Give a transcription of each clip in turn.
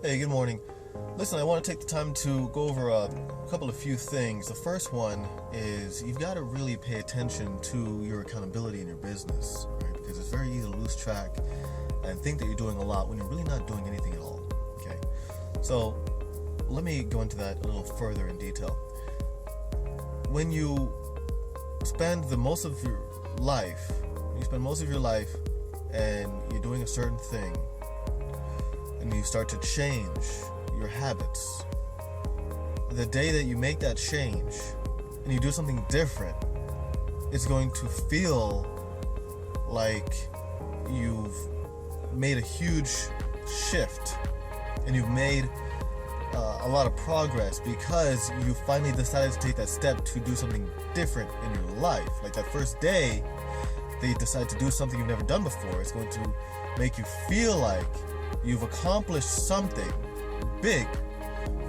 Hey, good morning. Listen, I want to take the time to go over a few things. The first one is you've got to really pay attention to your accountability in your business, right? Because it's very easy to lose track and think that you're doing a lot when you're really not doing anything at all, okay? So let me go into that a little further in detail. When you spend most of your life and you're doing a certain thing, and you start to change your habits, the day that you make that change and you do something different, it's going to feel like you've made a huge shift and you've made a lot of progress because you finally decided to take that step to do something different in your life. Like that first day that you decide to do something you've never done before, it's going to make you feel like you've accomplished something big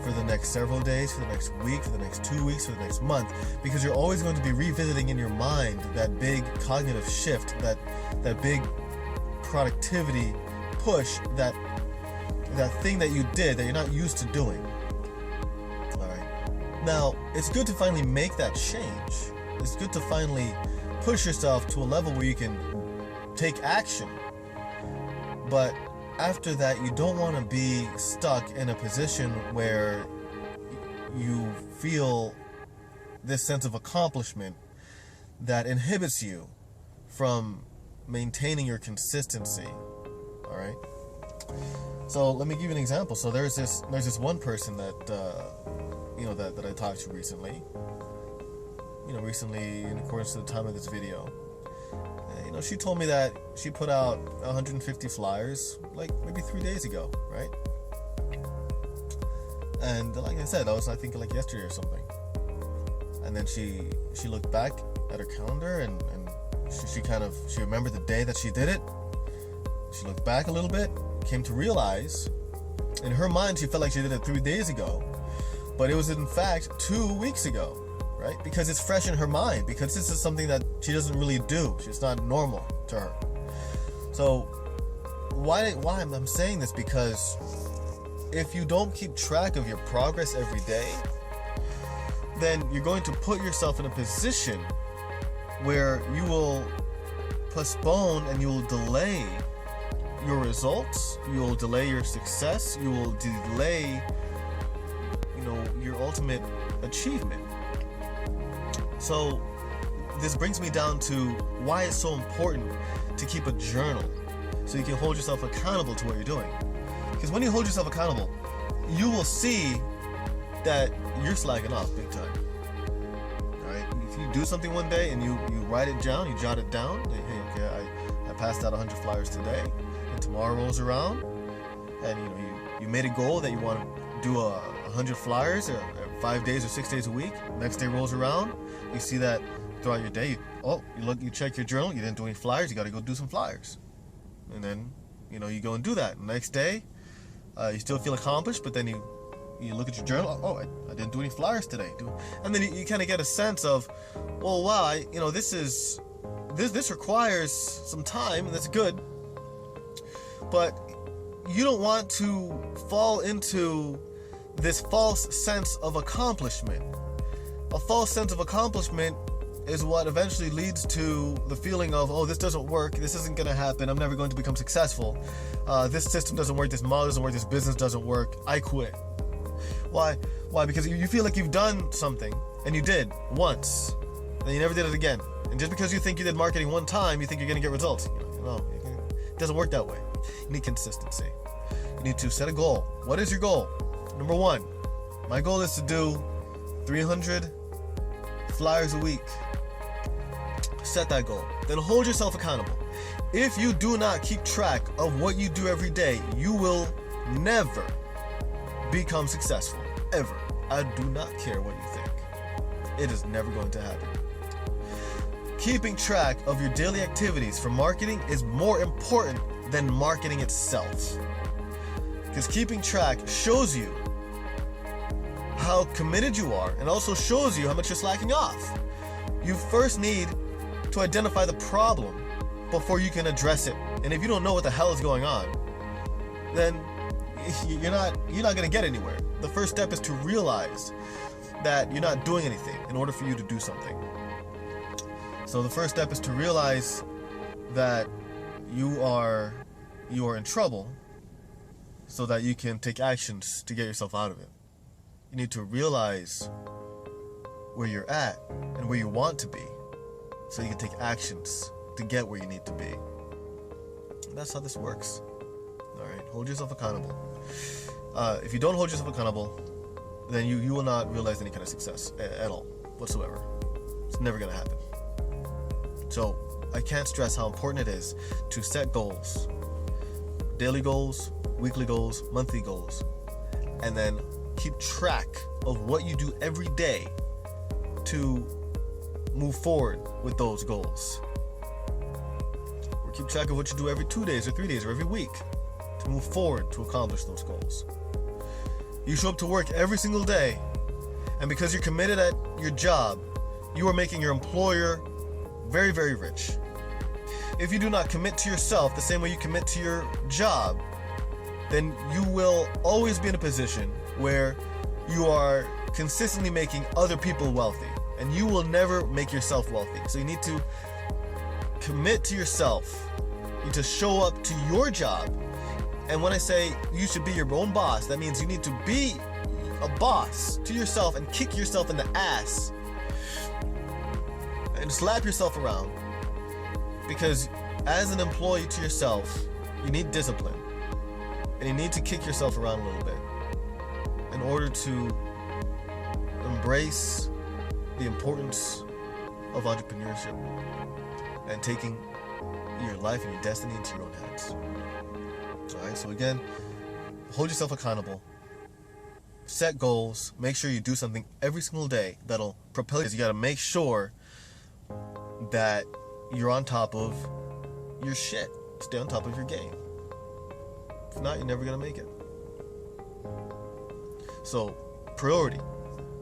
for the next several days, for the next week, for the next 2 weeks, for the next month, because you're always going to be revisiting in your mind that big cognitive shift, that big productivity push, that thing that you did that you're not used to doing. All right. Now, it's good to finally make that change. It's good to finally push yourself to a level where you can take action. But after that, you don't want to be stuck in a position where you feel this sense of accomplishment that inhibits you from maintaining your consistency. All right. So let me give you an example. So there's this one person that that I talked to recently. Recently in accordance to the time of this video. She told me that she put out 150 flyers like maybe 3 days ago, right? And like I said, that was I think like yesterday or something. And then she looked back at her calendar and she remembered the day that she did it. She looked back a little bit, came to realize in her mind she felt like she did it 3 days ago, but it was in fact 2 weeks ago. Right? Because it's fresh in her mind, because this is something that she doesn't really do. It's not normal to her. So why I'm saying this, because if you don't keep track of your progress every day, then you're going to put yourself in a position where you will postpone and you will delay your results, you will delay your success, you will delay your ultimate achievement. So this brings me down to why it's so important to keep a journal so you can hold yourself accountable to what you're doing. Because when you hold yourself accountable, you will see that you're slacking off big time. Alright? If you do something one day and you write it down, you jot it down, like, hey, okay, I passed out 100 flyers today, and tomorrow rolls around, and you made a goal that you want to do 100 flyers or 5 days or 6 days a week. Next day rolls around, you see that throughout your day, you check your journal, you didn't do any flyers, you got to go do some flyers. And then, you go and do that. Next day, you still feel accomplished, but then you look at your journal, I didn't do any flyers today. And then you kind of get a sense of, well, wow, this requires some time, and that's good. But you don't want to fall into this false sense of accomplishment. A false sense of accomplishment is what eventually leads to the feeling of, this doesn't work, this isn't going to happen, I'm never going to become successful, this system doesn't work, this model doesn't work, this business doesn't work, I quit. Why? Because you feel like you've done something, and you did once, and you never did it again. And just because you think you did marketing one time, you think you're going to get results. No, it doesn't work that way. You need consistency. You need to set a goal. What is your goal? Number 1, my goal is to do 300 flyers a week. Set that goal. Then hold yourself accountable. If you do not keep track of what you do every day, you will never become successful. Ever. I do not care what you think. It is never going to happen. Keeping track of your daily activities for marketing is more important than marketing itself. Because keeping track shows you how committed you are and also shows you how much you're slacking off. You first need to identify the problem before you can address it. And if you don't know what the hell is going on, then you're not gonna get anywhere. The first step is to realize that you're not doing anything in order for you to do something. So the first step is to realize that you are in trouble, so that you can take actions to get yourself out of it. You need to realize where you're at and where you want to be, so you can take actions to get where you need to be. And that's how this works. All right, hold yourself accountable. If you don't hold yourself accountable, then you will not realize any kind of success at all, whatsoever. It's never gonna happen. So I can't stress how important it is to set goals, daily goals, weekly goals, monthly goals, and then keep track of what you do every day to move forward with those goals. Or keep track of what you do every 2 days or 3 days or every week to move forward to accomplish those goals. You show up to work every single day, and because you're committed at your job, you are making your employer very, very rich. If you do not commit to yourself the same way you commit to your job, then you will always be in a position where you are consistently making other people wealthy, and you will never make yourself wealthy. So you need to commit to yourself. You need to show up to your job. And when I say you should be your own boss, that means you need to be a boss to yourself and kick yourself in the ass and slap yourself around. Because as an employee to yourself, you need discipline. And you need to kick yourself around a little bit in order to embrace the importance of entrepreneurship and taking your life and your destiny into your own hands. Alright, so again, hold yourself accountable. Set goals. Make sure you do something every single day that'll propel you. You gotta make sure that you're on top of your shit. Stay on top of your game. If not, you're never gonna make it. So, priority.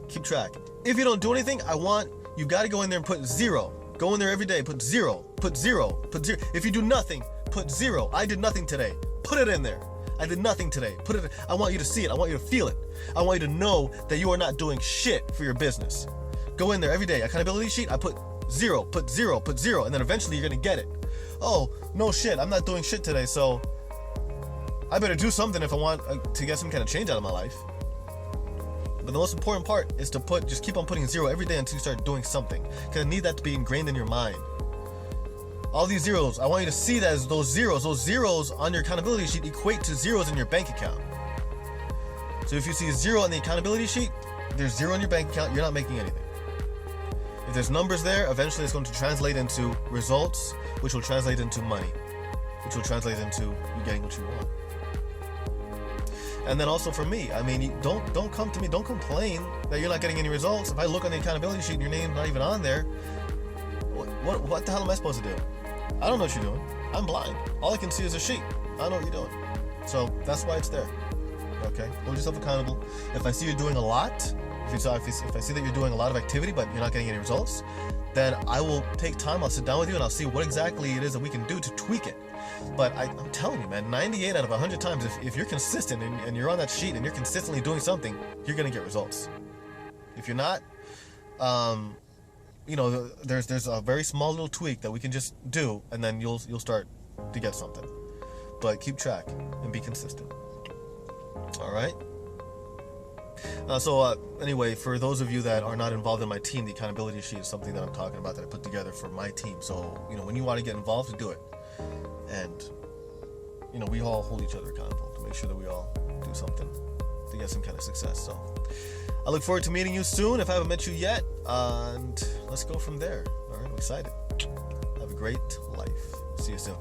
Keep track. If you don't do anything, you gotta go in there and put 0. Go in there every day, put 0, put 0, put 0. If you do nothing, put 0. I did nothing today. Put it in there. I did nothing today. Put it. I want you to see it. I want you to feel it. I want you to know that you are not doing shit for your business. Go in there every day. Accountability sheet, I put 0, put 0, put 0, and then eventually you're gonna get it. Oh, no shit, I'm not doing shit today, so I better do something if I want to get some kind of change out of my life. But the most important part is to just keep on putting 0 every day until you start doing something. Because I need that to be ingrained in your mind. All these zeros, I want you to see that as those zeros on your accountability sheet equate to zeros in your bank account. So if you see 0 on the accountability sheet, there's 0 in your bank account, you're not making anything. If there's numbers there, eventually it's going to translate into results, which will translate into money, which will translate into you getting what you want. And then also for me, I mean, don't come to me, don't complain that you're not getting any results. If I look on the accountability sheet and your name's not even on there, what the hell am I supposed to do? I don't know what you're doing. I'm blind. All I can see is a sheet. I don't know what you're doing. So that's why it's there. Okay? Hold yourself accountable. If I see you're doing a lot, if I see that you're doing a lot of activity but you're not getting any results, then I will take time, I'll sit down with you and I'll see what exactly it is that we can do to tweak it. But I'm telling you, man, 98 out of 100 times, if you're consistent and you're on that sheet and you're consistently doing something, you're going to get results. If you're not, there's a very small little tweak that we can just do, and then you'll start to get something. But keep track and be consistent. All right? Anyway, for those of you that are not involved in my team, the accountability sheet is something that I'm talking about that I put together for my team. So, when you want to get involved, do it. And, we all hold each other accountable to make sure that we all do something to get some kind of success. So, I look forward to meeting you soon if I haven't met you yet. And let's go from there. All right, I'm excited. Have a great life. See you soon.